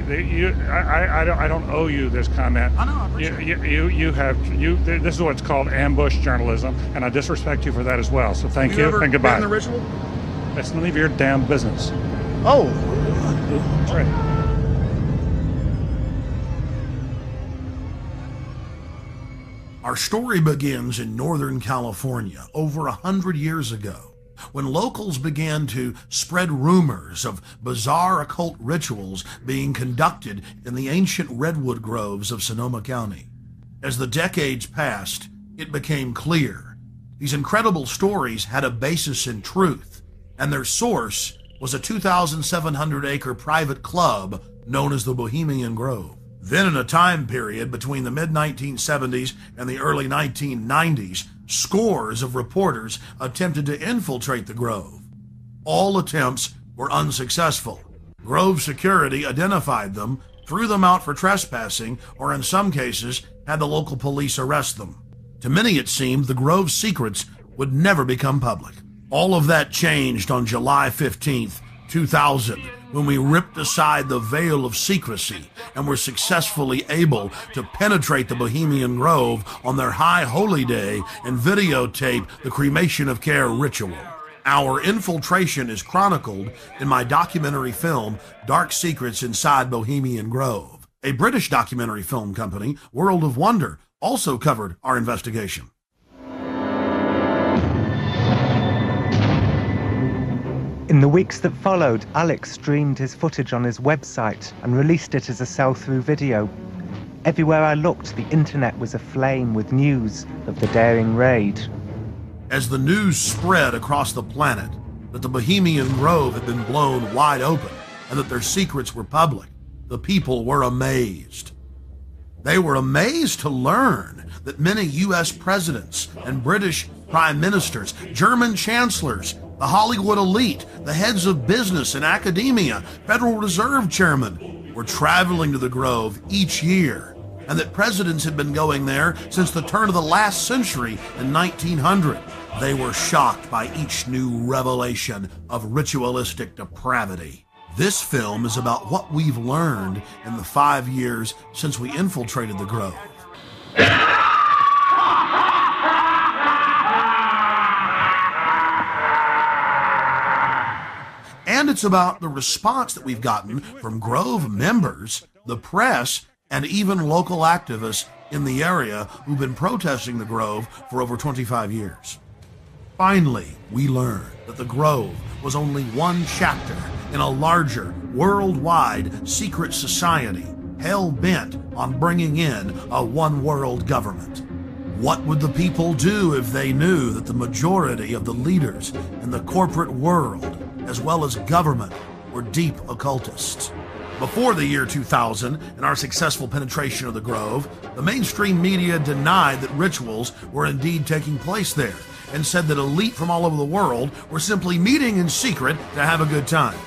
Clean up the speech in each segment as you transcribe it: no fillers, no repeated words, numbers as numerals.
I don't owe you this comment. I know, I appreciate it. This is what's called ambush journalism, and I disrespect you for that as well. So thank you and goodbye. Been in the ritual? That's none of your damn business. Oh. That's right. Our story begins in Northern California over 100 years ago, when locals began to spread rumors of bizarre occult rituals being conducted in the ancient redwood groves of Sonoma County. As the decades passed, it became clear these incredible stories had a basis in truth, and their source was a 2,700-acre private club known as the Bohemian Grows. Then in a time period between the mid-1970s and the early 1990s, scores of reporters attempted to infiltrate the Grove. All attempts were unsuccessful. Grove security identified them, threw them out for trespassing, or in some cases, had the local police arrest them. To many it seemed the Grove's secrets would never become public. All of that changed on July 15th, 2000, when we ripped aside the veil of secrecy and were successfully able to penetrate the Bohemian Grove on their high holy day and videotape the cremation of care ritual. Our infiltration is chronicled in my documentary film, Dark Secrets Inside Bohemian Grove. A British documentary film company, World of Wonder, also covered our investigation. In the weeks that followed, Alex streamed his footage on his website and released it as a sell-through video. Everywhere I looked, the internet was aflame with news of the daring raid. As the news spread across the planet that the Bohemian Grove had been blown wide open and that their secrets were public, the people were amazed. They were amazed to learn that many U.S. presidents and British prime ministers, German chancellors, the Hollywood elite, the heads of business and academia, Federal Reserve chairmen were traveling to the Grove each year, and that presidents had been going there since the turn of the last century in 1900. They were shocked by each new revelation of ritualistic depravity. This film is about what we've learned in the 5 years since we infiltrated the Grove. And it's about the response that we've gotten from Grove members, the press, and even local activists in the area who've been protesting the Grove for over 25 years. Finally, we learned that the Grove was only one chapter in a larger, worldwide secret society hell-bent on bringing in a one-world government. What would the people do if they knew that the majority of the leaders in the corporate world, as well as government, were deep occultists? Before the year 2000 and our successful penetration of the Grove, the mainstream media denied that rituals were indeed taking place there and said that elite from all over the world were simply meeting in secret to have a good time.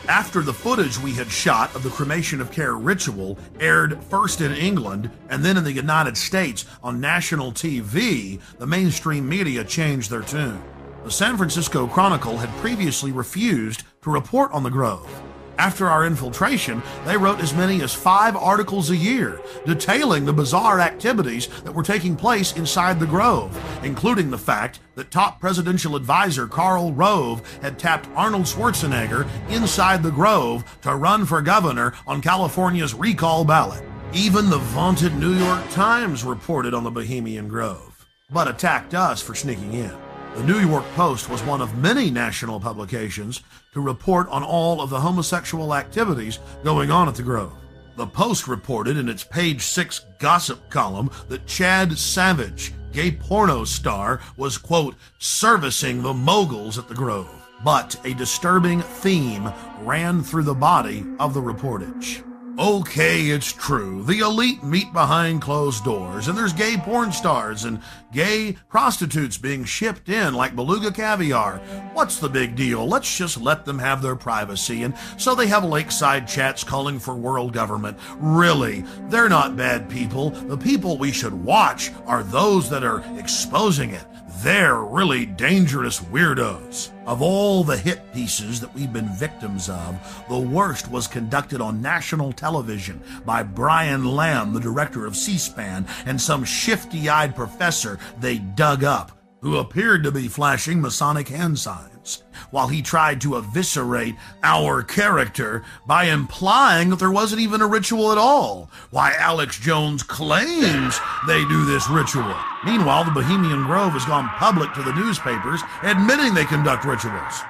After the footage we had shot of the cremation of care ritual aired first in England and then in the United States on national TV, the mainstream media changed their tune. The San Francisco Chronicle had previously refused to report on the Grove. After our infiltration, they wrote as many as 5 articles a year detailing the bizarre activities that were taking place inside the Grove, including the fact that top presidential advisor Karl Rove had tapped Arnold Schwarzenegger inside the Grove to run for governor on California's recall ballot. Even the vaunted New York Times reported on the Bohemian Grove, but attacked us for sneaking in. The New York Post was one of many national publications to report on all of the homosexual activities going on at the Grove. The Post reported in its page 6 gossip column that Chad Savage, gay porno star, was, quote, servicing the moguls at the Grove. But a disturbing theme ran through the body of the reportage. Okay, it's true. The elite meet behind closed doors, and there's gay porn stars and gay prostitutes being shipped in like beluga caviar. What's the big deal? Let's just let them have their privacy. And so they have lakeside chats calling for world government. Really, they're not bad people. The people we should watch are those that are exposing it. They're really dangerous weirdos. Of all the hit pieces that we've been victims of, the worst was conducted on national television by Brian Lamb, the director of C-SPAN, and some shifty-eyed professor they dug up, who appeared to be flashing Masonic hand signs, while he tried to eviscerate our character by implying that there wasn't even a ritual at all. Why, Alex Jones claims they do this ritual. Meanwhile, the Bohemian Grove has gone public to the newspapers, admitting they conduct rituals.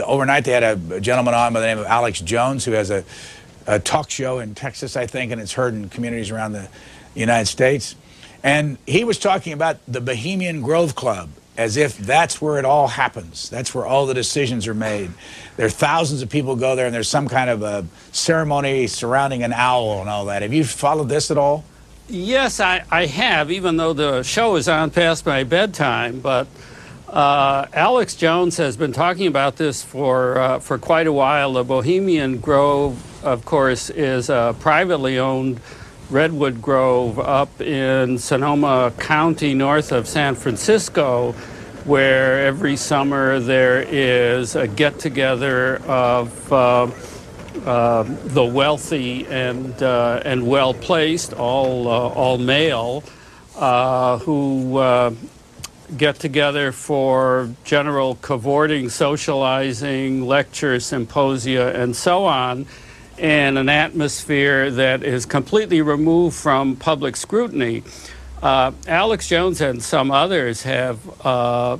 Overnight, they had a gentleman on by the name of Alex Jones, who has a talk show in Texas, I think, and it's heard in communities around the United States. And he was talking about the Bohemian Grove Club, as if that's where it all happens. That's where all the decisions are made. There are thousands of people go there, and there's some kind of a ceremony surrounding an owl and all that. Have you followed this at all? Yes, I have, even though the show is on past my bedtime. But Alex Jones has been talking about this for quite a while. The Bohemian Grove, of course, is a privately owned redwood grove up in Sonoma County, north of San Francisco, where every summer there is a get-together of the wealthy and well-placed, all male, who get together for general cavorting, socializing, lectures, symposia, and so on, in an atmosphere that is completely removed from public scrutiny. Alex Jones and some others have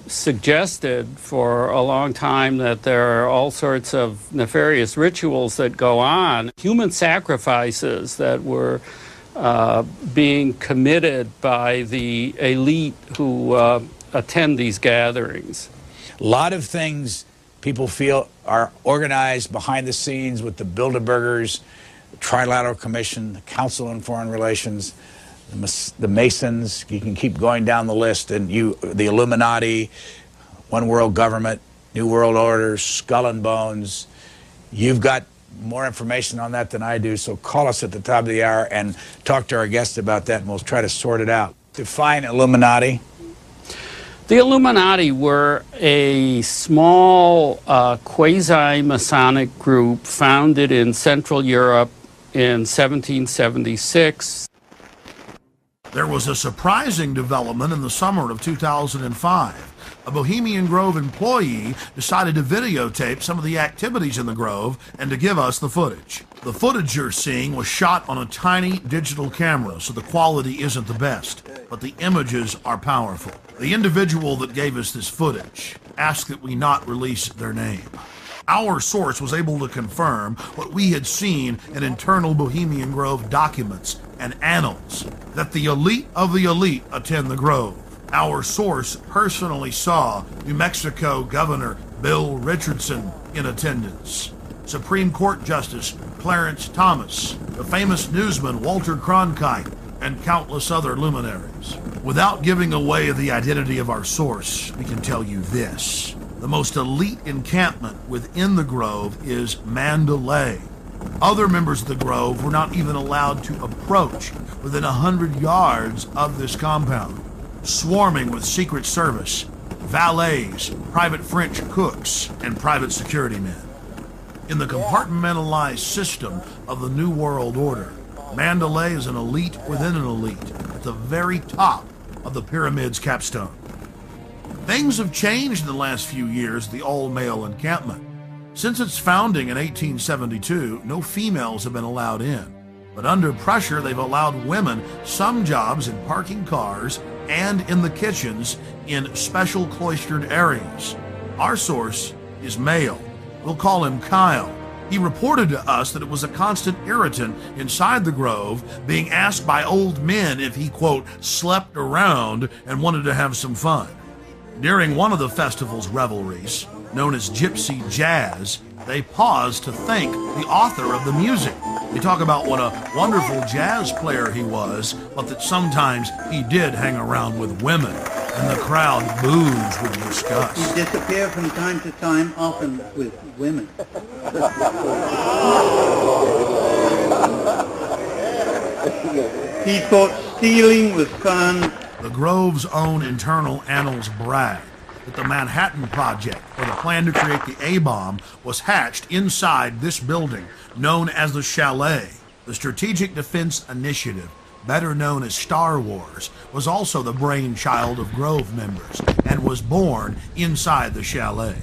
suggested for a long time that there are all sorts of nefarious rituals that go on, human sacrifices that were being committed by the elite who attend these gatherings. A lot of things people feel are organized behind the scenes with the Bilderbergers, the Trilateral Commission, the Council on Foreign Relations, the Masons. You can keep going down the list, and the Illuminati, One World Government, New World Order, Skull and Bones. You've got more information on that than I do, so call us at the top of the hour and talk to our guests about that, and we'll try to sort it out. Define Illuminati. The Illuminati were a small quasi-Masonic group founded in Central Europe in 1776. There was a surprising development in the summer of 2005. A Bohemian Grove employee decided to videotape some of the activities in the Grove and to give us the footage. The footage you're seeing was shot on a tiny digital camera, so the quality isn't the best, but the images are powerful. The individual that gave us this footage asked that we not release their name. Our source was able to confirm what we had seen in internal Bohemian Grove documents and annals, that the elite of the elite attend the Grove. Our source personally saw New Mexico Governor Bill Richardson in attendance, Supreme Court Justice Clarence Thomas, the famous newsman Walter Cronkite, and countless other luminaries. Without giving away the identity of our source, we can tell you this. The most elite encampment within the Grove is Mandalay. Other members of the Grove were not even allowed to approach within 100 yards of this compound, swarming with Secret Service, valets, private French cooks, and private security men. In the compartmentalized system of the New World Order, Mandalay is an elite within an elite, at the very top of the pyramid's capstone. Things have changed in the last few years at the all-male encampment. Since its founding in 1872, no females have been allowed in. But under pressure, they've allowed women some jobs in parking cars and in the kitchens in special cloistered areas. Our source is male. We'll call him Kyle. He reported to us that it was a constant irritant inside the Grove, being asked by old men if he, quote, slept around and wanted to have some fun. During one of the festival's revelries, known as Gypsy Jazz, they paused to thank the author of the music. They talk about what a wonderful jazz player he was, but that sometimes he did hang around with women, and the crowd boos with disgust. He disappeared from time to time, often with women. He thought stealing was fun The Grove's own internal annals brag that the Manhattan Project, or the plan to create the A-bomb, was hatched inside this building known as the Chalet. The Strategic Defense Initiative, better known as Star Wars, was also the brainchild of Grove members and was born inside the Chalet.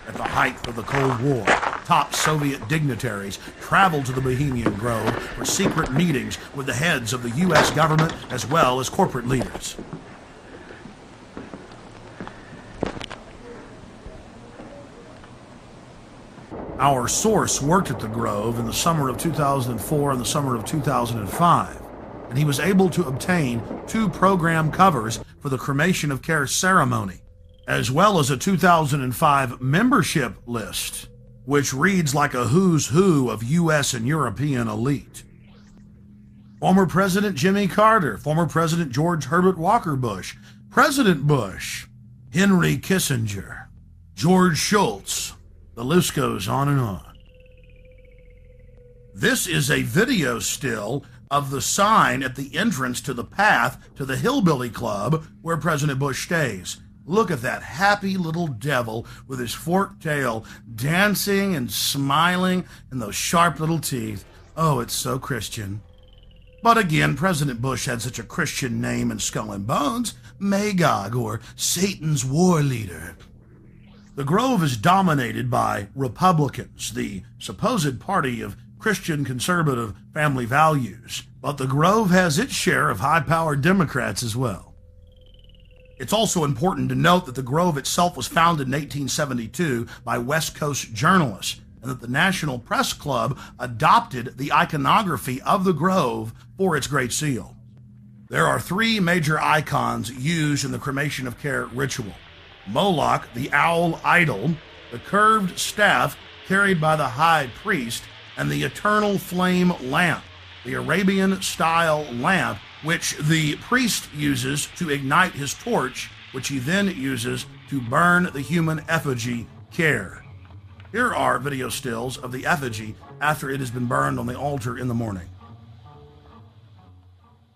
At the height of the Cold War, top Soviet dignitaries traveled to the Bohemian Grove for secret meetings with the heads of the U.S. government as well as corporate leaders. Our source worked at the Grove in the summer of 2004 and the summer of 2005, and he was able to obtain 2 program covers for the cremation of care ceremony, as well as a 2005 membership list, which reads like a who's who of U.S. and European elite. Former President Jimmy Carter, former President George Herbert Walker Bush, President Bush, Henry Kissinger, George Shultz. The list goes on and on. This is a video still of the sign at the entrance to the path to the Hillbilly Club where President Bush stays. Look at that happy little devil with his forked tail dancing and smiling and those sharp little teeth. Oh, it's so Christian. But again, President Bush had such a Christian name in Skull and Bones, Magog, or Satan's war leader. The Grove is dominated by Republicans, the supposed party of Christian conservative family values, but the Grove has its share of high-powered Democrats as well. It's also important to note that the Grove itself was founded in 1872 by West Coast journalists, and that the National Press Club adopted the iconography of the Grove for its Great Seal. There are 3 major icons used in the cremation of care ritual. Moloch, the owl idol, the curved staff carried by the high priest, and the eternal flame lamp, the Arabian-style lamp, which the priest uses to ignite his torch, which he then uses to burn the human effigy, Care. Here are video stills of the effigy after it has been burned on the altar in the morning.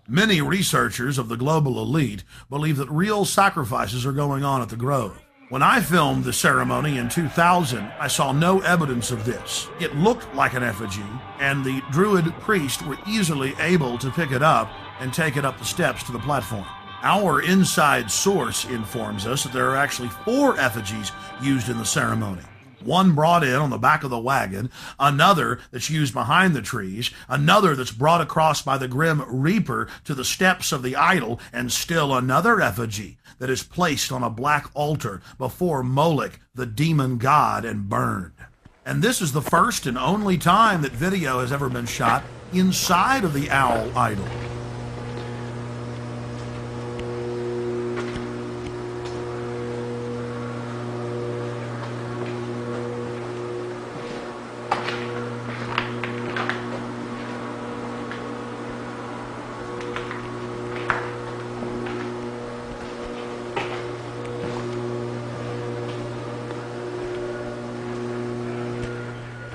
Many researchers of the global elite believe that real sacrifices are going on at the Grove. When I filmed the ceremony in 2000, I saw no evidence of this. It looked like an effigy, and the Druid priest were easily able to pick it up and take it up the steps to the platform. Our inside source informs us that there are actually 4 effigies used in the ceremony. One brought in on the back of the wagon, another that's used behind the trees, another that's brought across by the Grim Reaper to the steps of the idol, and still another effigy that is placed on a black altar before Moloch, the demon god, and burned. And this is the first and only time that video has ever been shot inside of the owl idol.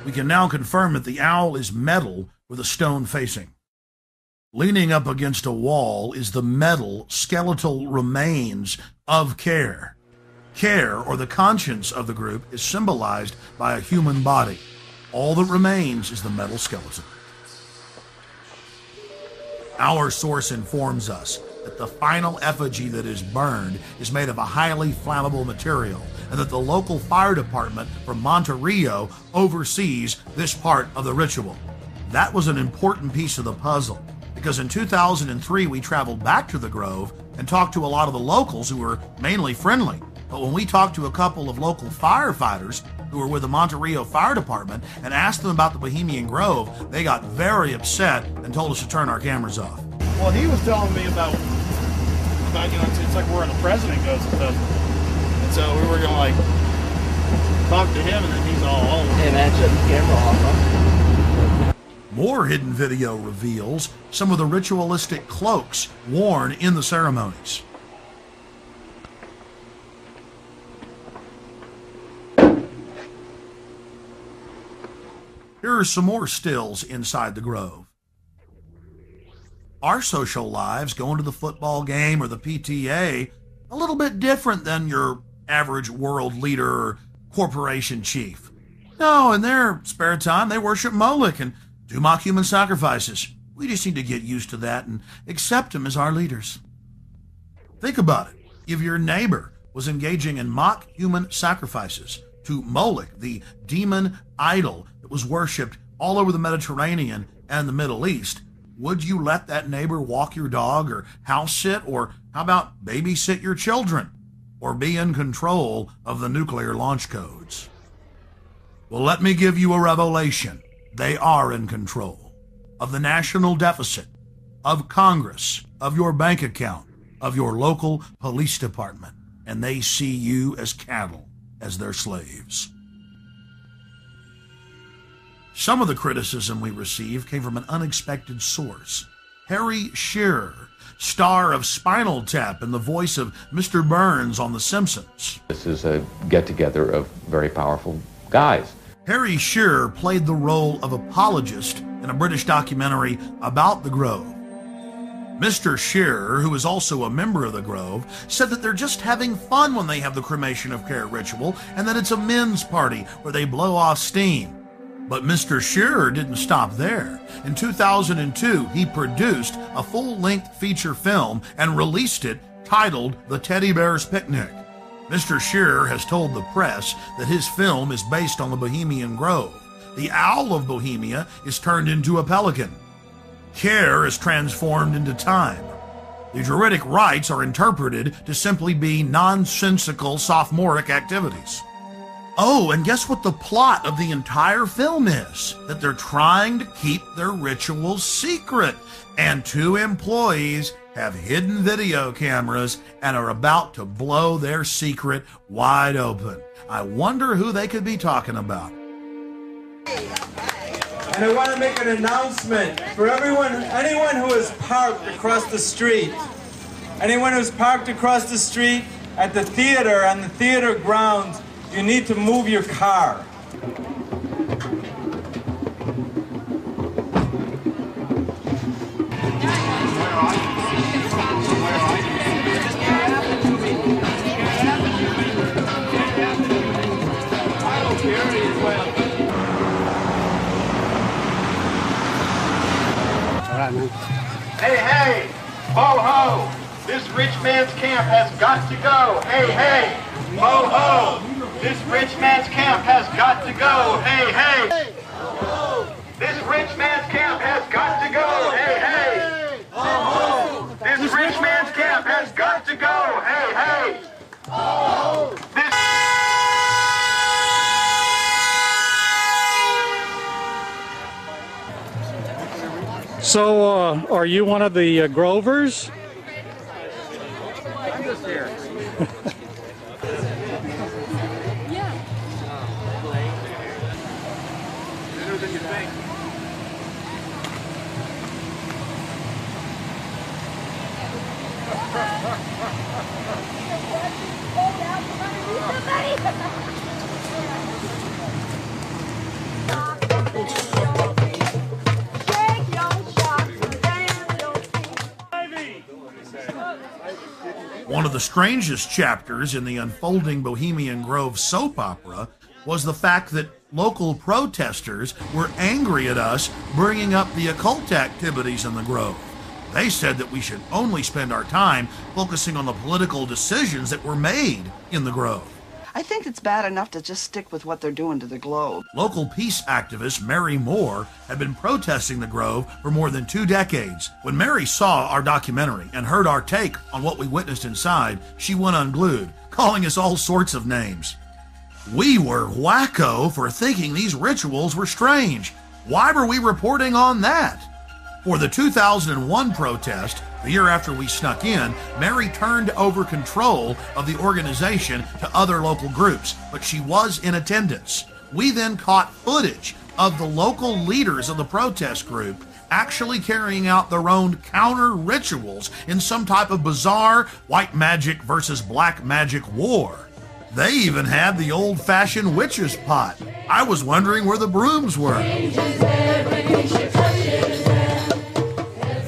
We can now confirm that the owl is metal with a stone facing. Leaning up against a wall is the metal skeletal remains of Care. Care, or the conscience of the group, is symbolized by a human body. All that remains is the metal skeleton. Our source informs us that the final effigy that is burned is made of a highly flammable material, and that the local fire department from Monterey oversees this part of the ritual. That was an important piece of the puzzle, because in 2003 we traveled back to the Grove and talked to a lot of the locals who were mainly friendly. But when we talked to a couple of local firefighters who were with the Monterey Fire Department and asked them about the Bohemian Grove, they got very upset and told us to turn our cameras off. Well, he was telling me about it's like where the president goes and stuff. And so we were going to, like, talk to him, and then he's all over. Hey, man, shut the camera off, huh? More hidden video reveals some of the ritualistic cloaks worn in the ceremonies. Here are some more stills inside the Grove. Our social lives, going to the football game or the PTA, a little bit different than your average world leader or corporation chief. No, in their spare time, they worship Moloch and do mock human sacrifices. We just need to get used to that and accept them as our leaders. Think about it. If your neighbor was engaging in mock human sacrifices to Moloch, the demon idol that was worshipped all over the Mediterranean and the Middle East, would you let that neighbor walk your dog or house sit, or how about babysit your children, or be in control of the nuclear launch codes? Well, let me give you a revelation. They are in control of the national deficit, of Congress, of your bank account, of your local police department, and they see you as cattle, as their slaves. Some of the criticism we received came from an unexpected source. Harry Shearer, star of Spinal Tap and the voice of Mr. Burns on The Simpsons. This is a get-together of very powerful guys. Harry Shearer played the role of apologist in a British documentary about the Grove. Mr. Shearer, who is also a member of the Grove, said that they're just having fun when they have the cremation of care ritual and that it's a men's party where they blow off steam. But Mr. Shearer didn't stop there. In 2002, he produced a full-length feature film and released it titled The Teddy Bear's Picnic. Mr. Shearer has told the press that his film is based on the Bohemian Grove. The owl of Bohemia is turned into a pelican. Care is transformed into time. The Druidic rites are interpreted to simply be nonsensical sophomoric activities. Oh, and guess what the plot of the entire film is? That they're trying to keep their rituals secret, and two employees have hidden video cameras and are about to blow their secret wide open. I wonder who they could be talking about. And I want to make an announcement for anyone who is parked across the street. Anyone who's parked across the street at the theater, on the theater grounds, you need to move your car. Hey, hey, ho, ho, this rich man's camp has got to go. Hey, hey, ho, ho, this rich man's camp has got to go. Hey, hey, this rich man's camp has got to go. Hey, hey, this rich man's camp has got to go. Hey, hey, this... So, are you one of the Grovers? I'm just here. Yeah. Better than you think. One of the strangest chapters in the unfolding Bohemian Grove soap opera was the fact that local protesters were angry at us bringing up the occult activities in the Grove. They said that we should only spend our time focusing on the political decisions that were made in the Grove. I think it's bad enough to just stick with what they're doing to the Globe. Local peace activist Mary Moore had been protesting the Grove for more than 2 decades. When Mary saw our documentary and heard our take on what we witnessed inside, she went unglued, calling us all sorts of names. We were wacko for thinking these rituals were strange. Why were we reporting on that? For the 2001 protest, the year after we snuck in, Mary turned over control of the organization to other local groups, but she was in attendance. We then caught footage of the local leaders of the protest group actually carrying out their own counter rituals in some type of bizarre white magic versus black magic war. They even had the old-fashioned witch's pot. I was wondering where the brooms were.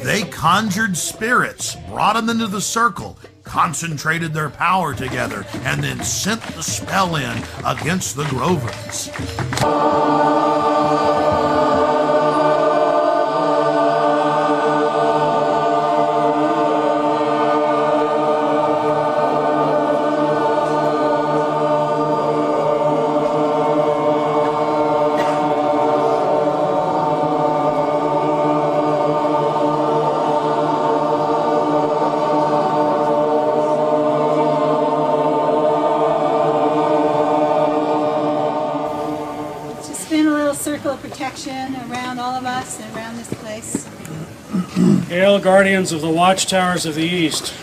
They conjured spirits, brought them into the circle, concentrated their power together, and then sent the spell in against the Grovers. Around all of us and around this place. Hail, guardians of the watchtowers of the east,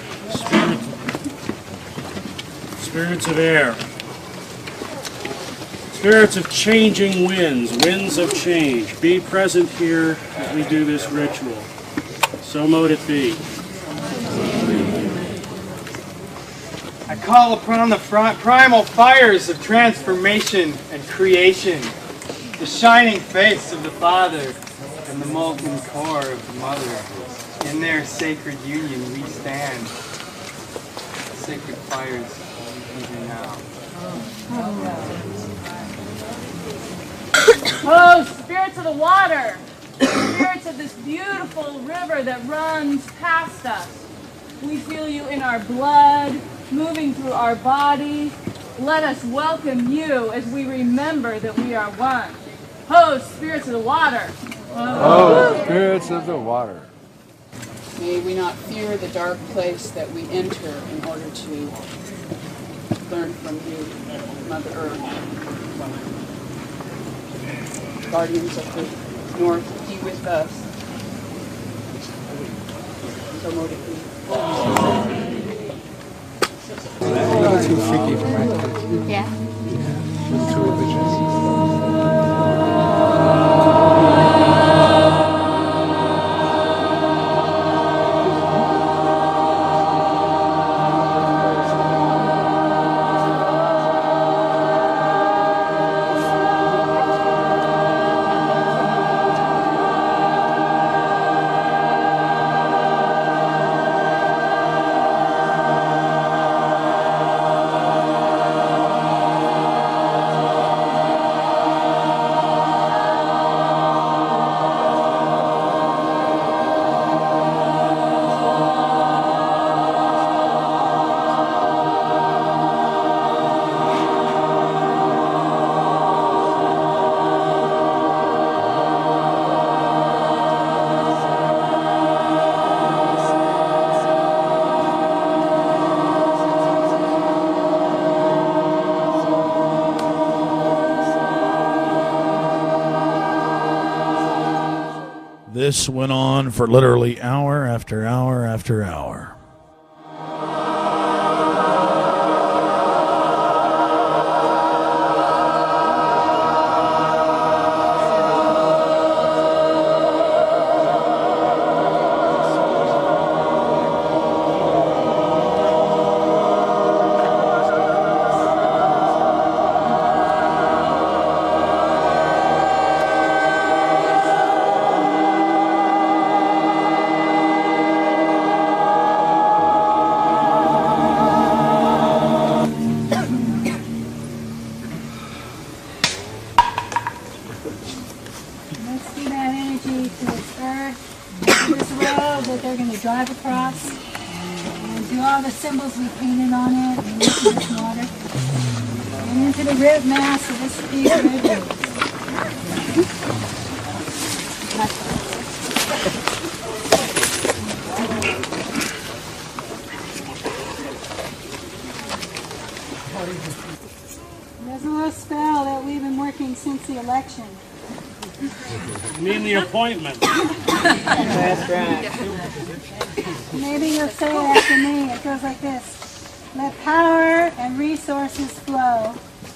spirits of air, spirits of changing winds, winds of change, be present here as we do this ritual. So mote it be. I call upon the primal fires of transformation and creation, the shining face of the Father and the molten core of the Mother. In their sacred union we stand. Sacred fires even now. Oh, spirits of the water! Spirits of this beautiful river that runs past us. We feel you in our blood, moving through our body. Let us welcome you as we remember that we are one. Ho, spirits of the water! Oh, spirits of the water! May we not fear the dark place that we enter in order to learn from you, Mother Earth. Guardians of the North, be with us. So mote it be. A little too freaky for my taste. Yeah. A little too religious. This went on for literally hour after hour after hour. Drive across and do all the symbols we painted on it and into this water and into the rib mass of this piece of rib. There's a little spell that we've been working since the election. You mean the appointment? That's right. Maybe you'll say it after me. It goes like this. Let power and resources flow.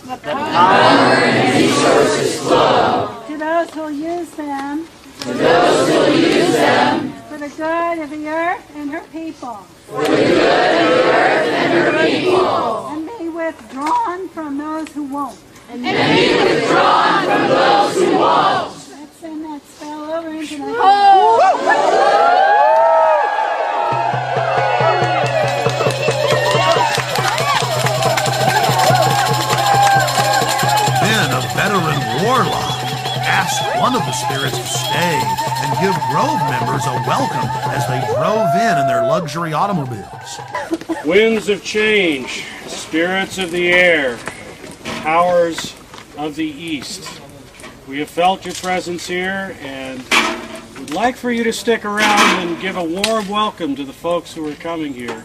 Let power and resources flow. To those who will use them. To those who will use them. For the good of the earth and her people. For the good of the earth and her people. And be withdrawn from those who won't. and be withdrawn from those who won't. Let's send that spell over into the Then a veteran warlock asked one of the spirits to stay and give Grove members a welcome as they drove in their luxury automobiles. Winds of change, spirits of the air, powers of the east. We have felt your presence here and would like for you to stick around and give a warm welcome to the folks who are coming here.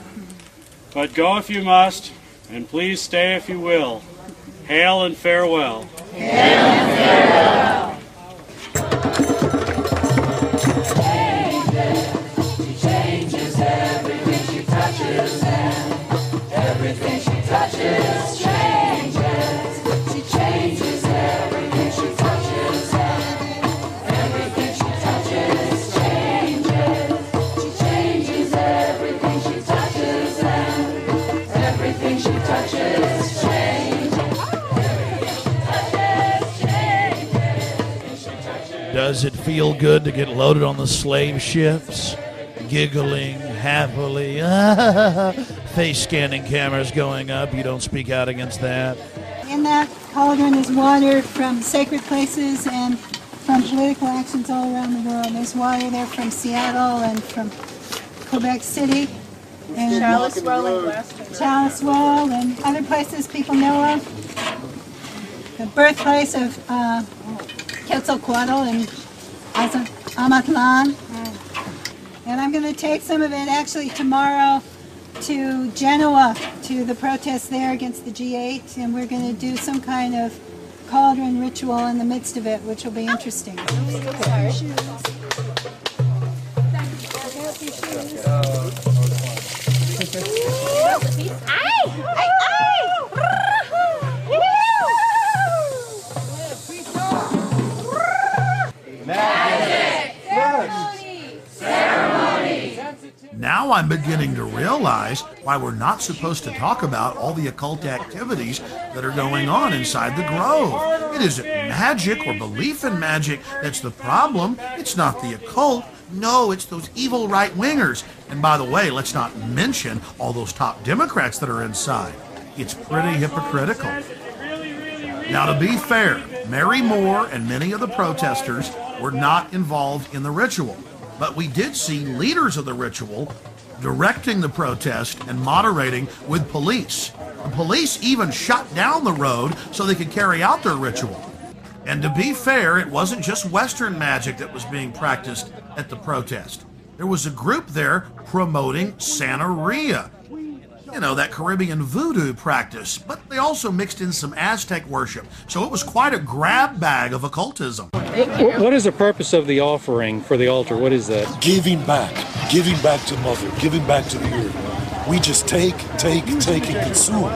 But go if you must, and please stay if you will. Hail and farewell. Hail and farewell. She changes everything she touches, and everything she touches changes. She changes everything she touches, and everything she touches changes. She changes everything she touches, and everything she touches changes. Does it feel good to get loaded on the slave ships? Giggling happily. Face scanning cameras going up. You don't speak out against that. In that cauldron is water from sacred places and from political actions all around the world. There's water there from Seattle and from Quebec City. And Charlottesville and Western. Charlottesville and other places people know of. The birthplace of Quetzalcoatl and Amatlan. And I'm going to take some of it actually tomorrow to Genoa, to the protest there against the G8, and we're going to do some kind of cauldron ritual in the midst of it, which will be interesting. Now I'm beginning to realize why we're not supposed to talk about all the occult activities that are going on inside the Grove. It isn't magic or belief in magic that's the problem. It's not the occult. No, it's those evil right-wingers. And by the way, let's not mention all those top Democrats that are inside. It's pretty hypocritical. Now, to be fair, Mary Moore and many of the protesters were not involved in the ritual. But we did see leaders of the ritual directing the protest and moderating with police. The police even shut down the road so they could carry out their ritual. And to be fair, it wasn't just Western magic that was being practiced at the protest. There was a group there promoting Santeria. You know, that Caribbean voodoo practice, but they also mixed in some Aztec worship. So it was quite a grab bag of occultism. What is the purpose of the offering for the altar? What is that? Giving back to Mother, giving back to the earth. We just take, and consume.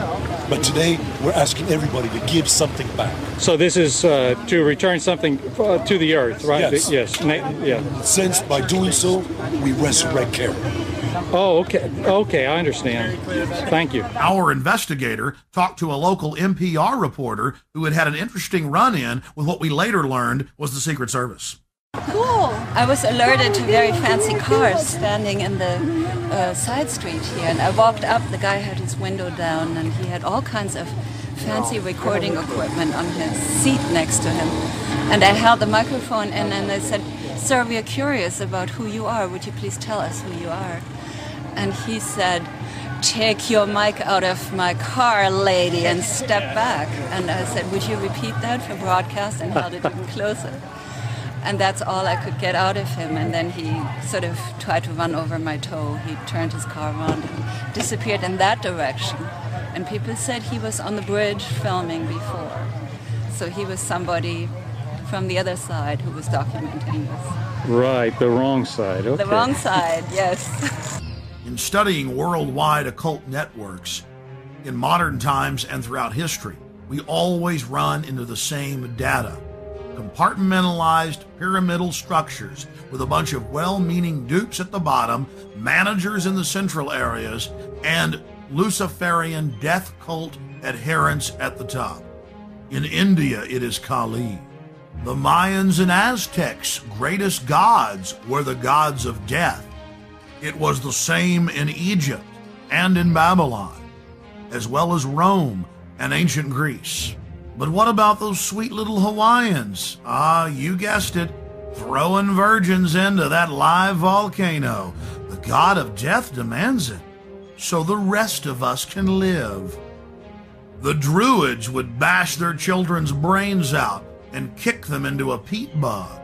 But today, we're asking everybody to give something back. So this is to return something to the earth, right? Yes. Yeah. Since by doing so, we resurrect Karen. Oh, okay, I understand. Thank you. Our investigator talked to a local NPR reporter who had an interesting run-in with what we later learned was the Secret Service. Cool. I was alerted to very fancy cars standing in the side street here, and I walked up. The guy had his window down, and he had all kinds of fancy recording equipment on his seat next to him. And I held the microphone in, and I said, "Sir, we are curious about who you are. Would you please tell us who you are?" And he said, "Take your mic out of my car, lady, and step back." And I said, "Would you repeat that for broadcast?" And held it even closer. And that's all I could get out of him. And then he sort of tried to run over my toe. He turned his car around and disappeared in that direction. And people said he was on the bridge filming before. So he was somebody from the other side who was documenting this. Right, the wrong side. Okay. The wrong side, yes. In studying worldwide occult networks, in modern times and throughout history, we always run into the same data. Compartmentalized pyramidal structures with a bunch of well-meaning dupes at the bottom, managers in the central areas, and Luciferian death cult adherents at the top. In India, it is Kali. The Mayans and Aztecs' greatest gods were the gods of death. It was the same in Egypt and in Babylon, as well as Rome and ancient Greece. But what about those sweet little Hawaiians? Ah, you guessed it, throwing virgins into that live volcano. The god of death demands it, so the rest of us can live. The Druids would bash their children's brains out and kick them into a peat bog.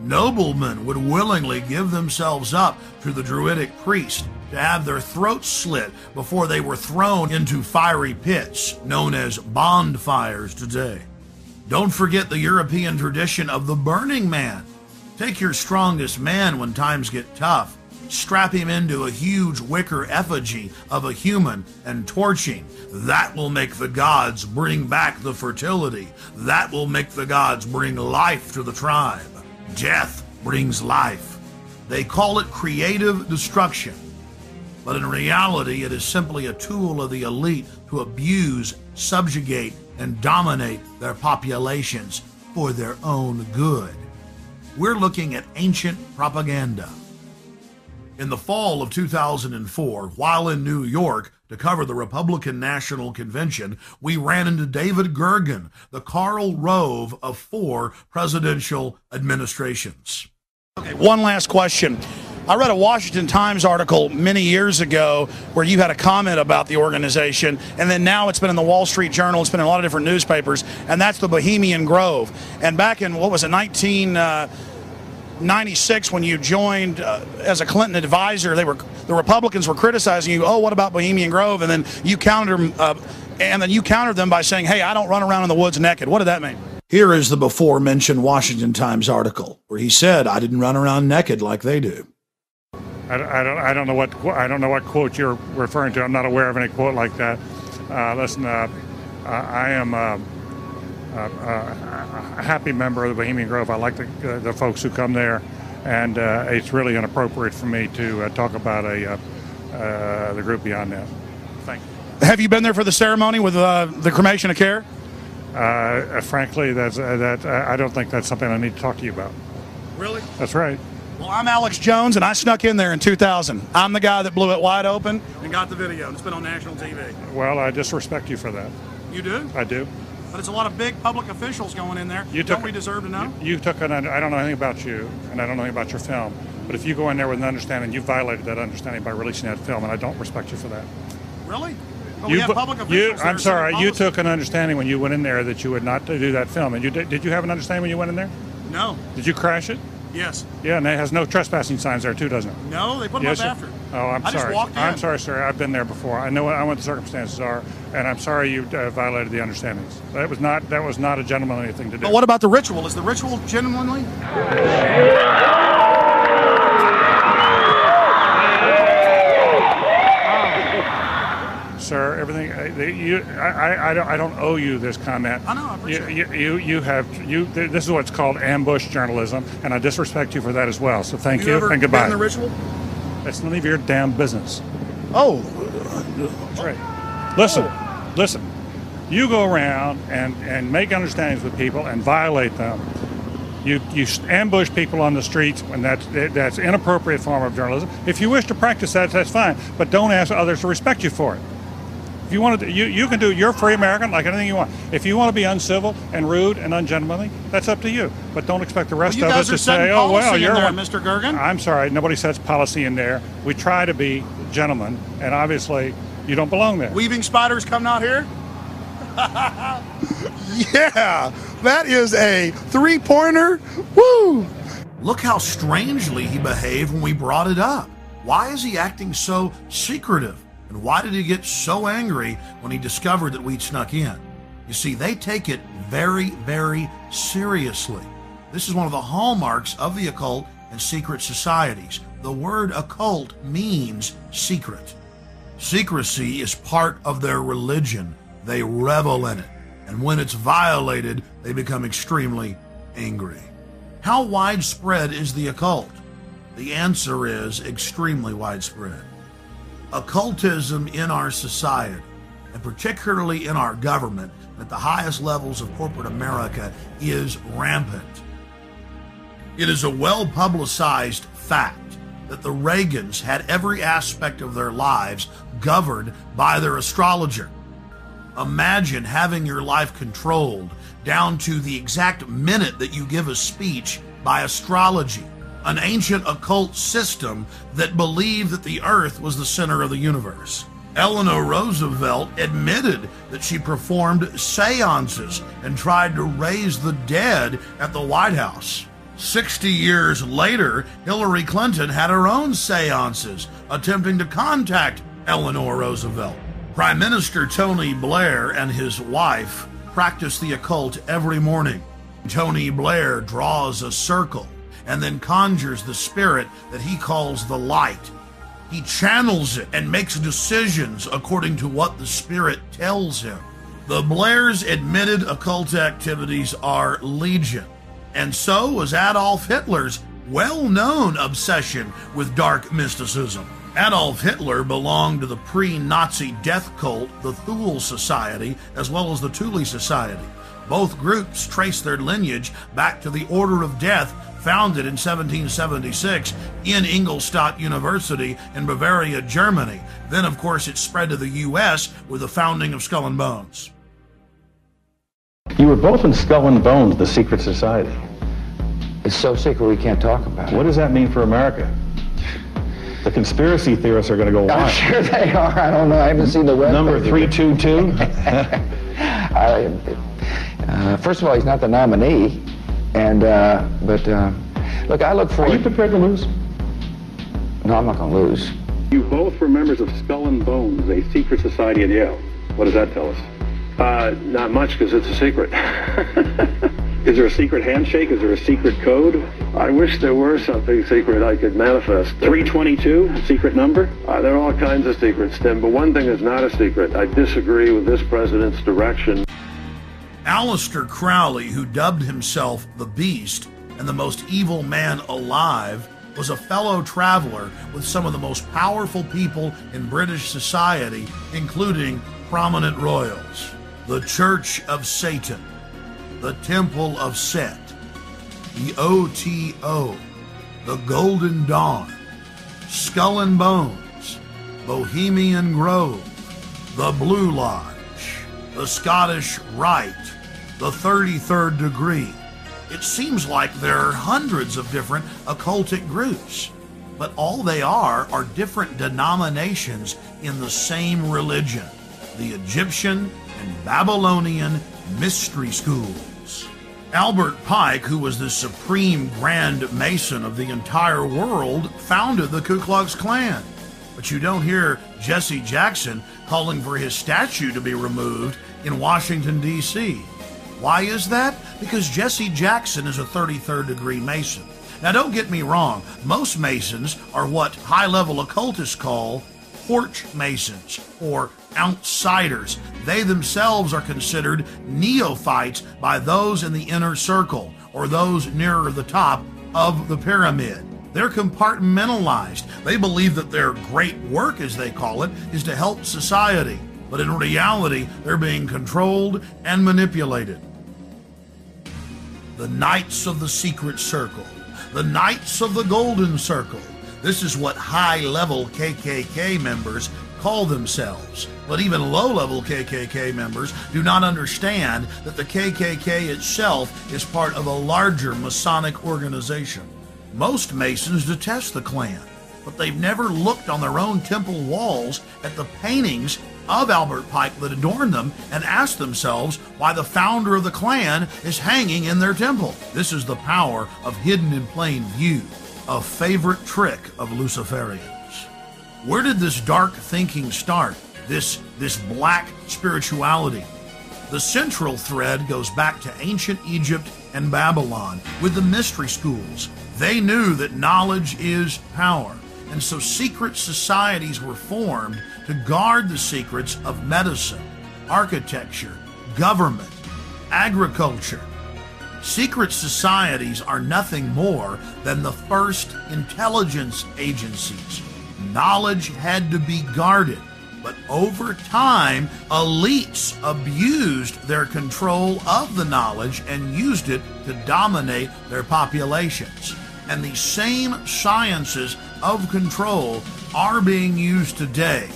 Noblemen would willingly give themselves up to the Druidic priest to have their throats slit before they were thrown into fiery pits, known as bonfires today. Don't forget the European tradition of the Burning Man. Take your strongest man when times get tough, strap him into a huge wicker effigy of a human and torch him. That will make the gods bring back the fertility. That will make the gods bring life to the tribe. Death brings life. They call it creative destruction, but in reality it is simply a tool of the elite to abuse, subjugate, and dominate their populations for their own good. We're looking at ancient propaganda. In the fall of 2004, while in New York to cover the Republican National Convention, we ran into David Gergen, the Karl Rove of 4 presidential administrations. Okay, one last question. I read a Washington Times article many years ago where you had a comment about the organization, and then now it's been in the Wall Street Journal, it's been in a lot of different newspapers, and that's the Bohemian Grove. And back in, what was it, 1996, when you joined as a Clinton advisor, the Republicans were criticizing you. Oh, what about Bohemian Grove? And then you countered them by saying, "Hey, I don't run around in the woods naked." What did that mean? Here is the before-mentioned Washington Times article where he said, "I didn't run around naked like they do." I don't know what quote you're referring to. I'm not aware of any quote like that. Listen, I am a happy member of the Bohemian Grove. I like the folks who come there, and it's really inappropriate for me to talk about the group beyond that. Thank you. Have you been there for the ceremony with the cremation of care? Frankly, I don't think that's something I need to talk to you about. Really? That's right. Well, I'm Alex Jones, and I snuck in there in 2000. I'm the guy that blew it wide open and got the video. It's been on national TV. Well, I disrespect you for that. You do? I do. But it's a lot of big public officials going in there. Don't we deserve to know? I don't know anything about you, and I don't know anything about your film. But if you go in there with an understanding, you violated that understanding by releasing that film, and I don't respect you for that. Really? But we have public officials. I'm sorry. You took an understanding when you went in there that you would not do that film. And did you have an understanding when you went in there? No. Did you crash it? Yes. Yeah, and it has no trespassing signs there too, doesn't it? No, they put them up after. Oh, I'm sorry. Just walked in. I'm sorry, sir. I've been there before. I know what the circumstances are, and I'm sorry you violated the understandings. That was not a gentlemanly thing to do. But what about the ritual? Is the ritual gentlemanly? Sir, everything I don't owe you this comment. I know. I appreciate it. This is what's called ambush journalism, and I disrespect you for that as well. So thank you and goodbye. Have you ever been in the ritual? That's none of your damn business. Oh, that's right. Listen. You go around and make understandings with people and violate them. You ambush people on the streets, and that's inappropriate form of journalism. If you wish to practice that, that's fine, but don't ask others to respect you for it. If you want to, you can do. You're a free American, like anything you want. If you want to be uncivil and rude and ungentlemanly, that's up to you. But don't expect the rest of us to say, "Oh well, you're one." Mr. Gergen. I'm sorry, nobody sets policy in there. We try to be gentlemen, and obviously, you don't belong there. Weaving spiders come out here. Yeah, that is a 3-pointer. Woo! Look how strangely he behaved when we brought it up. Why is he acting so secretive? And why did he get so angry when he discovered that we'd snuck in? You see, they take it very, very seriously. This is one of the hallmarks of the occult and secret societies. The word occult means secret. Secrecy is part of their religion. They revel in it. And when it's violated, they become extremely angry. How widespread is the occult? The answer is extremely widespread. Occultism in our society and particularly in our government, at the highest levels of corporate America, is rampant. It is a well-publicized fact that the Reagans had every aspect of their lives governed by their astrologer. Imagine having your life controlled down to the exact minute that you give a speech by astrology, an ancient occult system that believed that the earth was the center of the universe. Eleanor Roosevelt admitted that she performed seances and tried to raise the dead at the White House. 60 years later, Hillary Clinton had her own seances attempting to contact Eleanor Roosevelt. Prime Minister Tony Blair and his wife practice the occult every morning. Tony Blair draws a circle and then conjures the spirit that he calls the light. He channels it and makes decisions according to what the spirit tells him. The Blairs' admitted occult activities are legion, and so was Adolf Hitler's well-known obsession with dark mysticism. Adolf Hitler belonged to the pre-Nazi death cult, the Thule Society, as well as the Thule Society. Both groups trace their lineage back to the Order of Death, founded in 1776 in Ingolstadt University in Bavaria, Germany. Then, of course, it spread to the U.S. with the founding of Skull and Bones. You were both in Skull and Bones, the secret society. It's so secret we can't talk about it. What does that mean for America? The conspiracy theorists are going to go wild. I'm sure they are. I don't know. I haven't seen the web. Number 322? First of all, he's not the nominee. And, look, I look forward... Are you prepared to lose? No, I'm not going to lose. You both were members of Skull and Bones, a secret society at Yale. What does that tell us? Not much, because it's a secret. Is there a secret handshake? Is there a secret code? I wish there were something secret I could manifest. 322, secret number? There are all kinds of secrets, Tim, but one thing is not a secret. I disagree with this president's direction. Aleister Crowley, who dubbed himself the Beast and the most evil man alive, was a fellow traveler with some of the most powerful people in British society, including prominent royals. The Church of Satan, the Temple of Set, the OTO, the Golden Dawn, Skull and Bones, Bohemian Grove, the Blue Lodge, the Scottish Rite, the 33rd Degree. It seems like there are hundreds of different occultic groups, but all they are different denominations in the same religion, the Egyptian and Babylonian mystery schools. Albert Pike, who was the supreme Grand Mason of the entire world, founded the Ku Klux Klan. But you don't hear Jesse Jackson calling for his statue to be removed in Washington, D.C. Why is that? Because Jesse Jackson is a 33rd degree Mason. Now, don't get me wrong. Most Masons are what high-level occultists call porch Masons or outsiders. They themselves are considered neophytes by those in the inner circle or those nearer the top of the pyramid. They're compartmentalized. They believe that their great work, as they call it, is to help society. But in reality, they're being controlled and manipulated. The Knights of the Secret Circle, the Knights of the Golden Circle. This is what high-level KKK members call themselves. But even low-level KKK members do not understand that the KKK itself is part of a larger Masonic organization. Most Masons detest the Klan, but they've never looked on their own temple walls at the paintings of Albert Pike that adorn them and asked themselves why the founder of the Klan is hanging in their temple. This is the power of hidden in plain view, a favorite trick of Luciferians. Where did this dark thinking start? This black spirituality? The central thread goes back to ancient Egypt and Babylon with the mystery schools. They knew that knowledge is power, and so secret societies were formed to guard the secrets of medicine, architecture, government, agriculture. Secret societies are nothing more than the first intelligence agencies. Knowledge had to be guarded. But over time, elites abused their control of the knowledge and used it to dominate their populations. And these same sciences of control are being used today.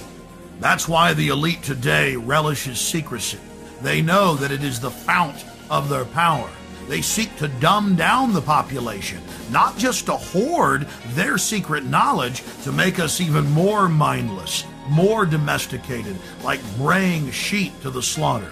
That's why the elite today relishes secrecy. They know that it is the fount of their power. They seek to dumb down the population, not just to hoard their secret knowledge to make us even more mindless, more domesticated, like braying sheep to the slaughter.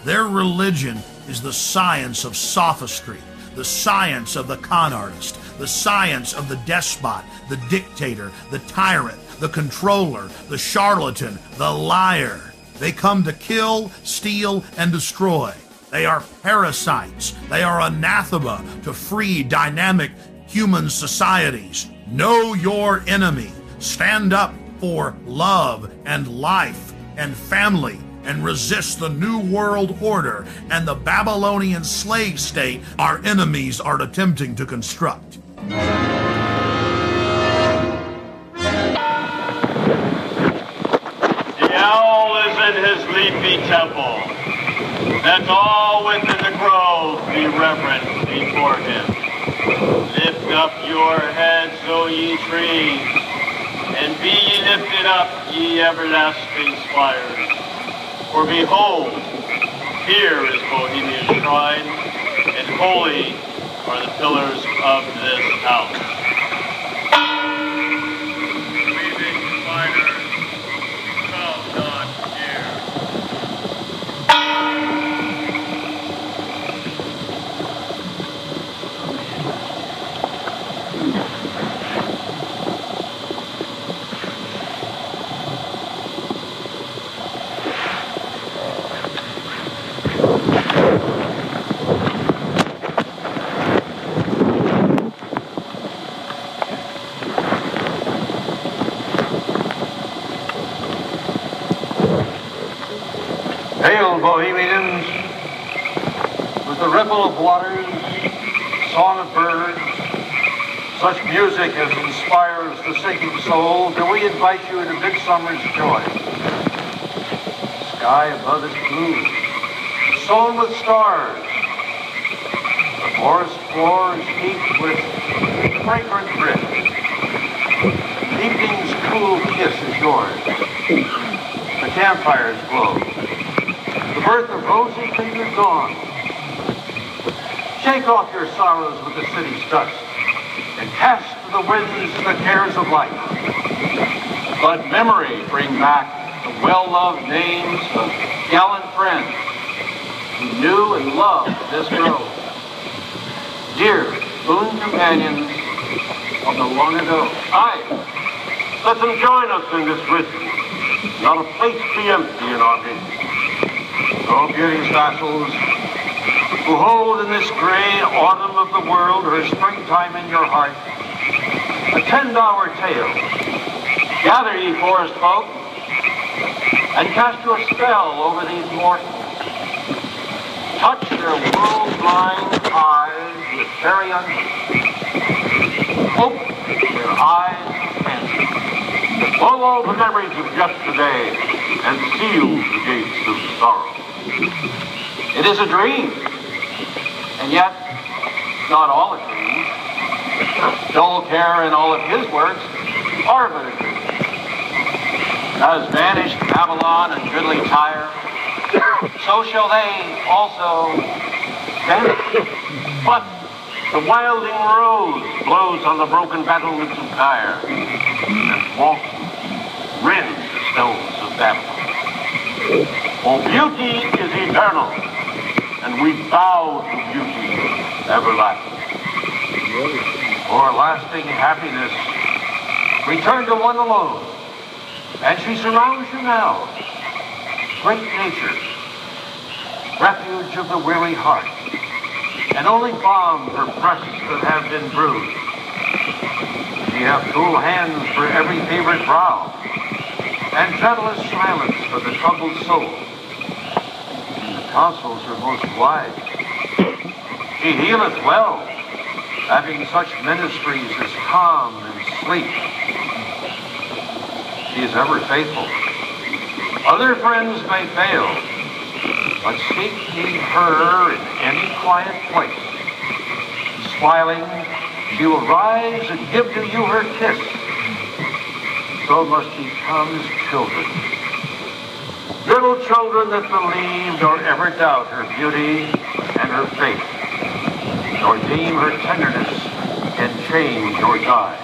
Their religion is the science of sophistry, the science of the con artist, the science of the despot, the dictator, the tyrant, the controller, the charlatan, the liar. They come to kill, steal, and destroy. They are parasites. They are anathema to free, dynamic human societies. Know your enemy. Stand up for love and life and family and resist the New World Order and the Babylonian slave state our enemies are attempting to construct. The owl is in his leafy temple. Let all within the grove be reverent before him. Lift up your heads, O ye trees, and be ye lifted up, ye everlasting spires. For behold, here is Bohemia's shrine, and holy are the pillars of this house. Weaving spiders, come not here. Hail, Bohemians, with the ripple of waters, song of birds, such music as inspires the sinking soul, do we invite you into midsummer's joy. The sky above is blue, sown with stars. The forest floor is heaped with fragrant drift. Evening's cool kiss is yours. The campfires glow. The birth of rosy fingered dawn. Shake off your sorrows with the city's dust and cast to the winds the cares of life. Let memory bring back the well-loved names of gallant friends who knew and loved this grove. Dear boon companions of the long ago. Aye, let them join us in this ritual. Not a place be empty in our midst. O beauty's vassals, who hold in this gray autumn of the world her springtime in your heart, attend our tale. Gather, ye forest folk, and cast your spell over these mortals. Touch their world-blind eyes with fairy unction. Open their eyes and blow all the memories of yesterday and seal the gates of sorrow. It is a dream, and yet not all a dream. Dull care and all of his works are but a dream. As vanished Babylon and goodly Tyre, so shall they also vanish. But the wilding rose blows on the broken battlements of Tyre, and walks rends the stones of Babylon. For beauty is eternal, and we bow to beauty everlasting. For lasting happiness, return to one alone, and she surrounds you now. Great nature, refuge of the weary heart, and only balm for breasts that have been bruised. She hath cool hands for every favored brow, and gentlest silence for the troubled soul. The counsels are most wise. She healeth well, having such ministries as calm and sleep. She is ever faithful, Other friends may fail, but seek ye her in any quiet place. Smiling, she will rise and give to you her kiss. So must ye come as children. Little children that believe nor ever doubt her beauty and her faith, nor deem her tenderness can change or die.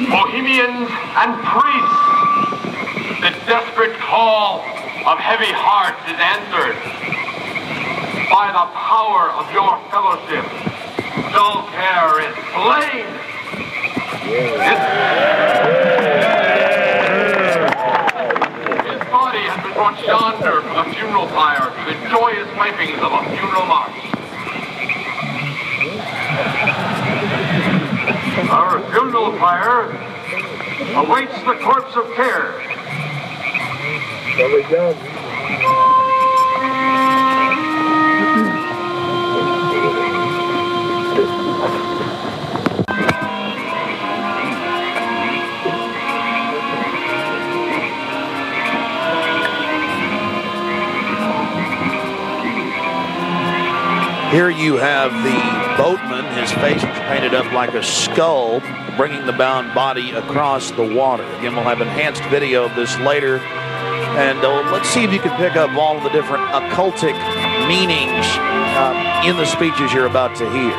Bohemians and priests, the desperate call of heavy hearts is answered by the power of your fellowship. Dull care is slain. His body has been brought yonder from the funeral pyre to the joyous pipings of a funeral march. Our funeral pyre awaits the corpse of care. Here you have the boatman, his face is painted up like a skull, bringing the bound body across the water. Again, we'll have enhanced video of this later. And let's see if you can pick up all of the different occultic meanings in the speeches you're about to hear.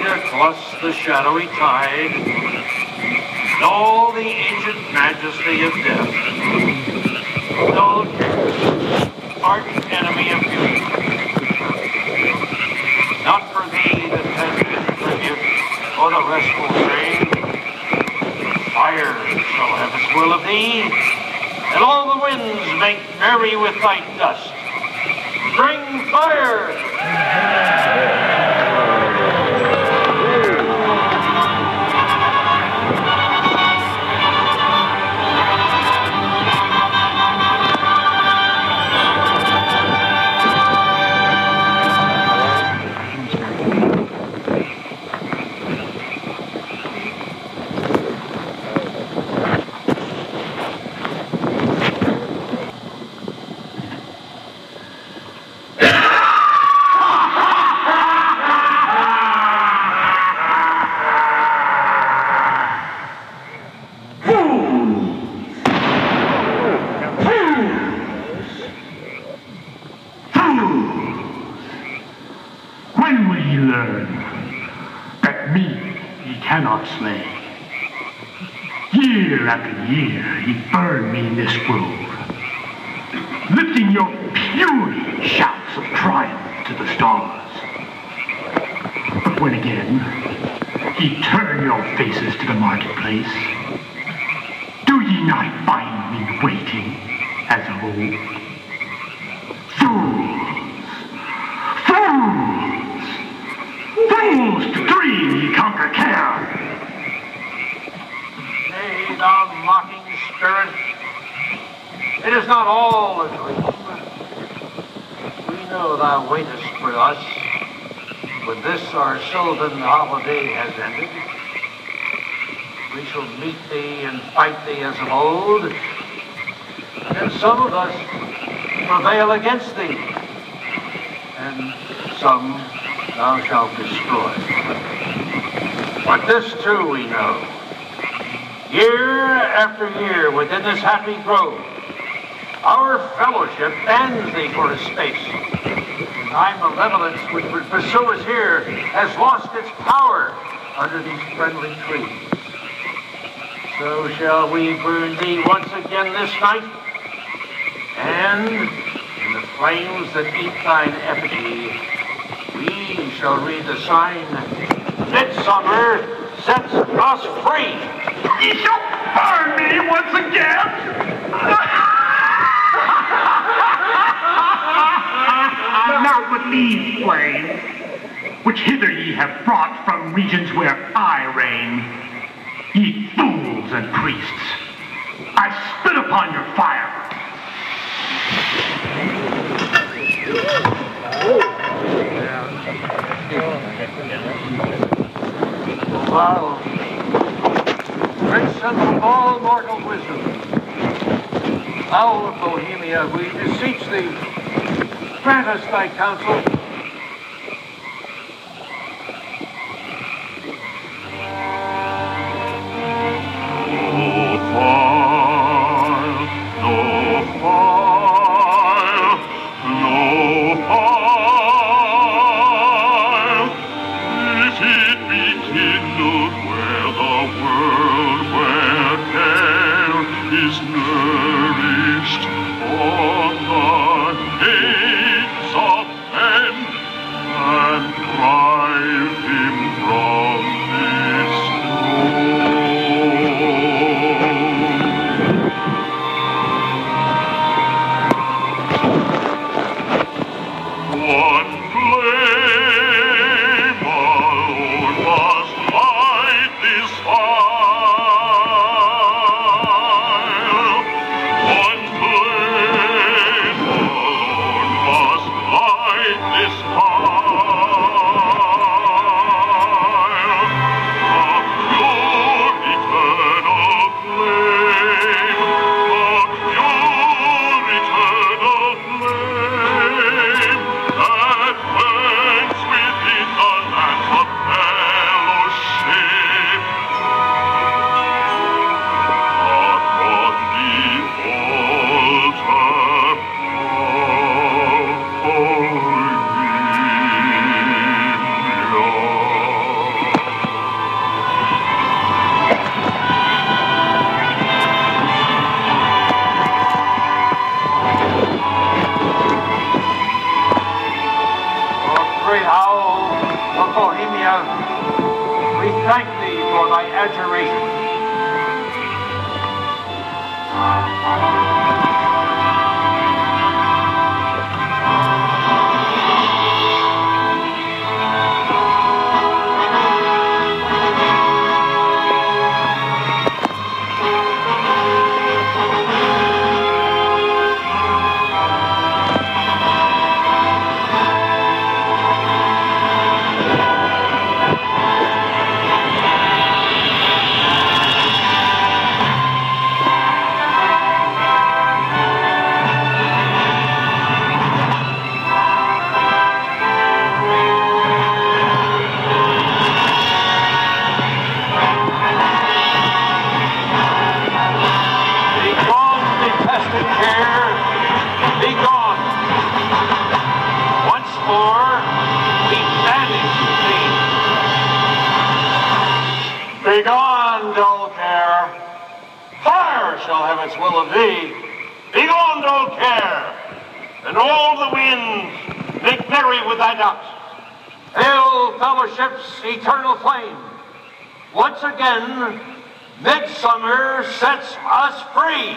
Across the shadowy tide, and all the ancient majesty of death. Dull arch enemy of beauty. Not for thee the tender tribute or the restful train. Fire shall have its will of thee, and all the winds make merry with thy dust. Bring fire! When will ye learn that me ye cannot slay? Year after year ye burn me in this grove, lifting your puny shouts of triumph to the stars. But when again ye turn your faces to the marketplace, do ye not find me waiting as of old? Fools to dream ye conquer care. Nay, thou mocking spirit, it is not all a dream. We know thou waitest for us when this our sylvan holiday has ended. We shall meet thee and fight thee as of old, and some of us prevail against thee, and some thou shalt destroy. But this too we know. Year after year within this happy grove, our fellowship bends thee for a space. Thy malevolence which would pursue us here has lost its power under these friendly trees. So shall we burn thee once again this night, and in the flames that eat thine effigy, we shall read the sign, Midsummer sets us free. Ye shall burn me once again. Now with these flames, which hither ye have brought from regions where I reign, ye fools and priests, I spit upon your fire. Wow. Prince of all mortal wisdom, thou of Bohemia, we beseech thee, grant us thy counsel. We thank thee for thy adjuration. Begone, dull care. Fire shall have its will of thee. Begone, dull care. And all the winds make merry with thy doubts. Hail, fellowship's eternal flame. Once again, midsummer sets us free.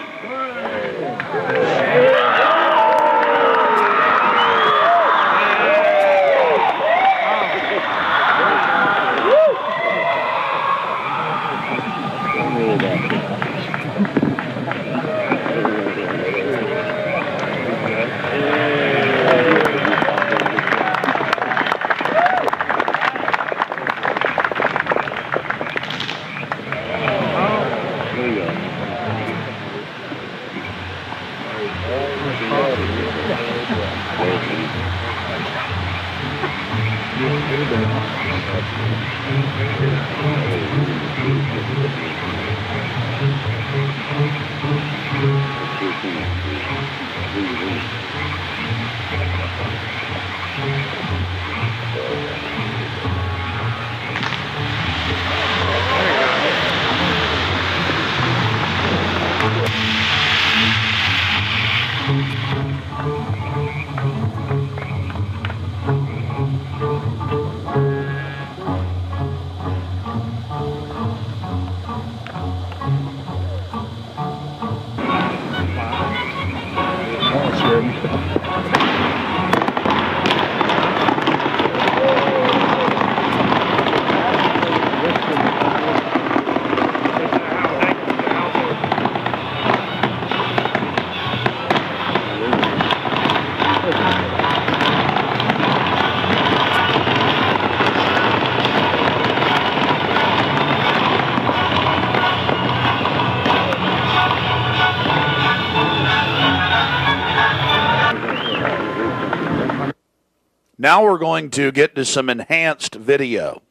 Now we're going to get to some enhanced video,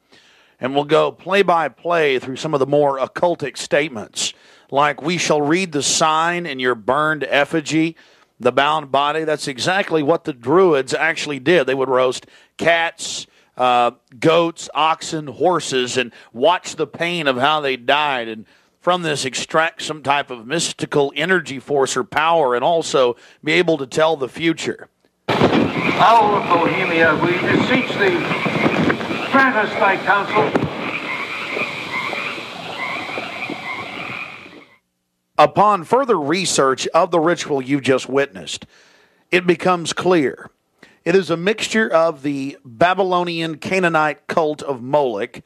and we'll go play-by-play through some of the more occultic statements, like we shall read the sign in your burned effigy, the bound body. That's exactly what the Druids actually did. They would roast cats, goats, oxen, horses, and watch the pain of how they died, and from this extract some type of mystical energy force or power, and also be able to tell the future. Owl of Bohemia, we beseech thee, grant us thy counsel. Upon further research of the ritual you just witnessed, it becomes clear. It is a mixture of the Babylonian Canaanite cult of Moloch,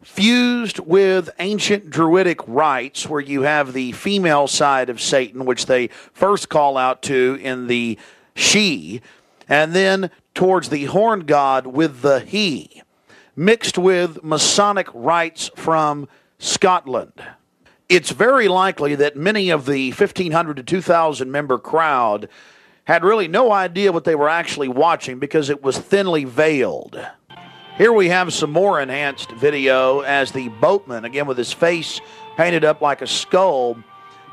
fused with ancient Druidic rites, where you have the female side of Satan, which they first call out to in the she, and then towards the horn god with the he, mixed with Masonic rites from Scotland. It's very likely that many of the 1,500 to 2,000 member crowd had really no idea what they were actually watching because it was thinly veiled. Here we have some more enhanced video as the boatman, again with his face painted up like a skull,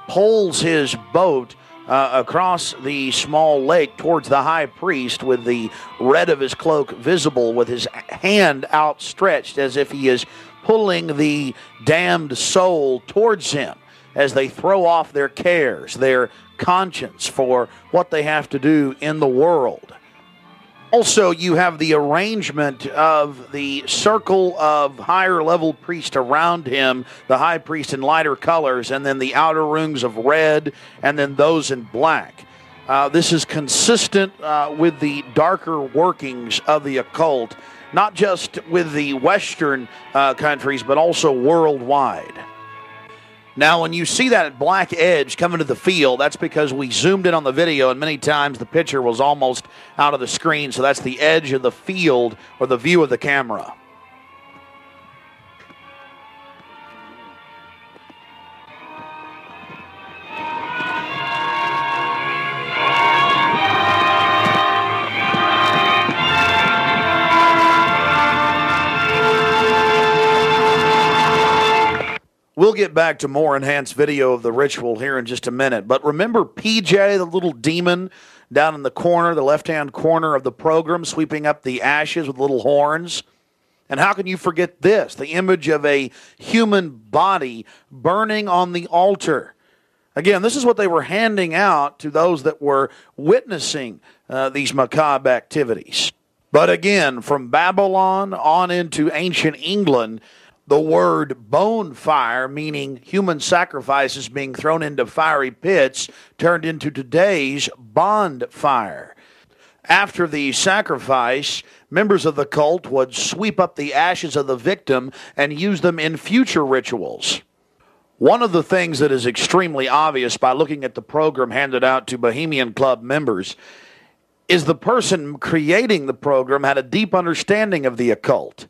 poles his boat across the small lake towards the high priest, with the red of his cloak visible, with his hand outstretched as if he is pulling the damned soul towards him as they throw off their cares, their conscience for what they have to do in the world. Also, you have the arrangement of the circle of higher level priests around him, the high priest in lighter colors, and then the outer rings of red, and then those in black. This is consistent with the darker workings of the occult, not just with the Western countries, but also worldwide. Now, when you see that black edge coming to the field, that's because we zoomed in on the video, and many times the picture was almost out of the screen, so that's the edge of the field or the view of the camera. We'll get back to more enhanced video of the ritual here in just a minute. But remember PJ, the little demon down in the corner, the left-hand corner of the program, sweeping up the ashes with little horns? And how can you forget this? The image of a human body burning on the altar. Again, this is what they were handing out to those that were witnessing these macabre activities. But again, from Babylon on into ancient England, the word bone fire, meaning human sacrifices being thrown into fiery pits, turned into today's bonfire. After the sacrifice, members of the cult would sweep up the ashes of the victim and use them in future rituals. One of the things that is extremely obvious by looking at the program handed out to Bohemian Club members is the person creating the program had a deep understanding of the occult.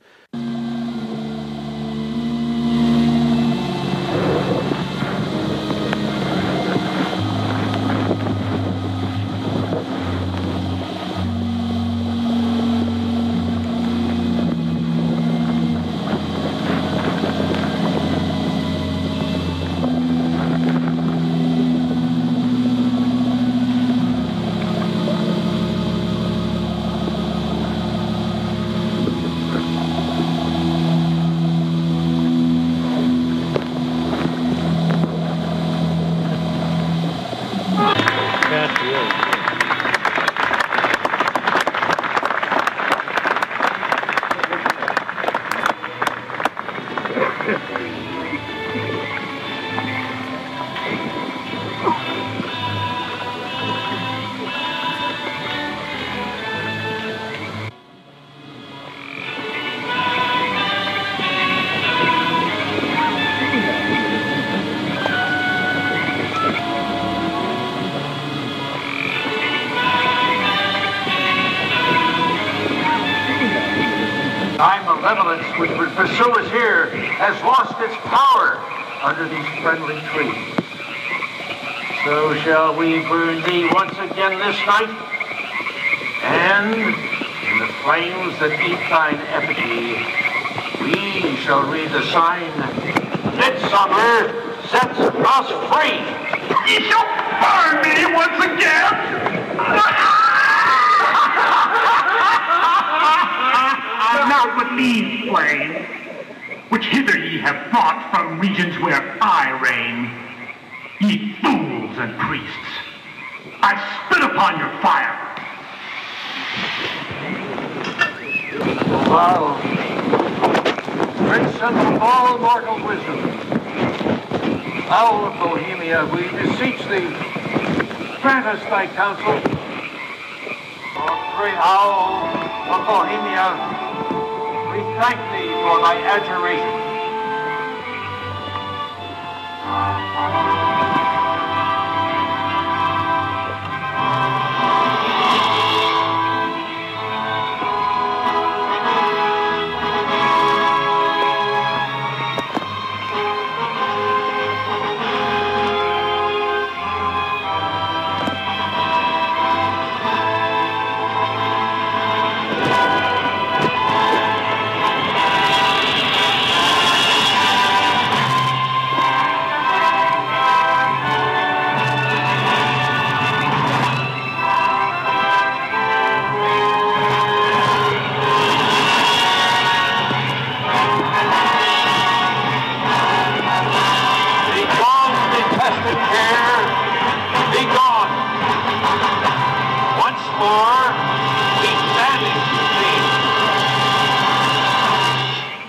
That's good. Time malevolence which would pursue us here has lost its power under these friendly trees. So shall we burn thee once again this night, and in the flames that eat thine effigy, we shall read the sign, Midsummer sets us free. You shall burn me once again! Not with these flames, which hither ye have brought from regions where I reign. Ye fools and priests, I spit upon your fire. Wow. Prince of all mortal wisdom, Owl of Bohemia, we beseech thee, grant us thy counsel. O great Owl of Bohemia, we thank thee for thy adjuration.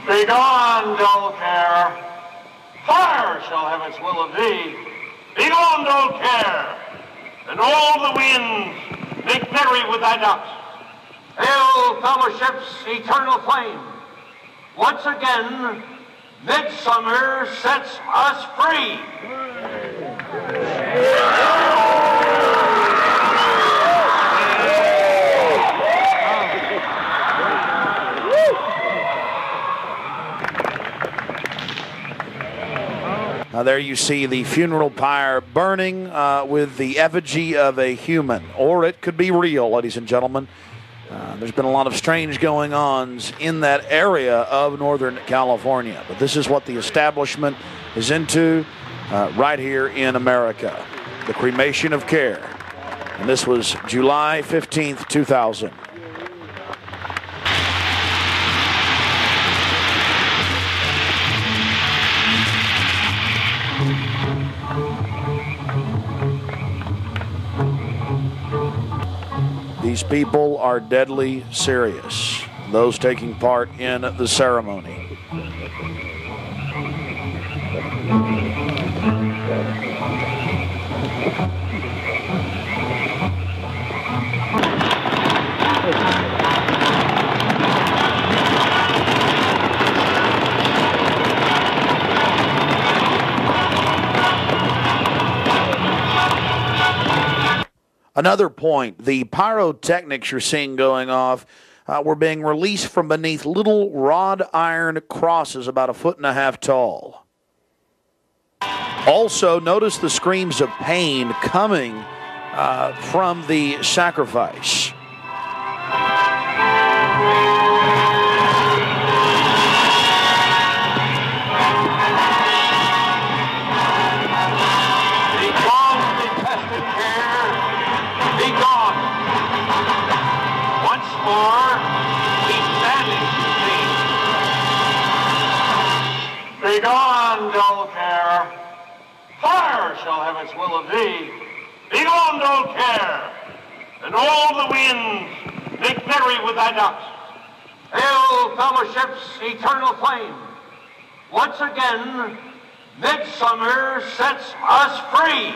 Begone, dull care. Fire shall have its will of thee. Begone, dull care. And all the winds make merry with thy ducks. Hail, fellowship's eternal flame. Once again, midsummer sets us free. There you see the funeral pyre burning with the effigy of a human, or it could be real, ladies and gentlemen. There's been a lot of strange going-ons in that area of Northern California, but this is what the establishment is into right here in America, the cremation of care. And this was July 15th, 2000. These people are deadly serious, those taking part in the ceremony. Another point, the pyrotechnics you're seeing going off were being released from beneath little wrought iron crosses about 1.5 feet tall. Also, notice the screams of pain coming from the sacrifice. Begone, dull care. Fire shall have its will of thee. Begone, old care, and all the winds make merry with thy ducks. Hail, fellowship's eternal flame. Once again, midsummer sets us free.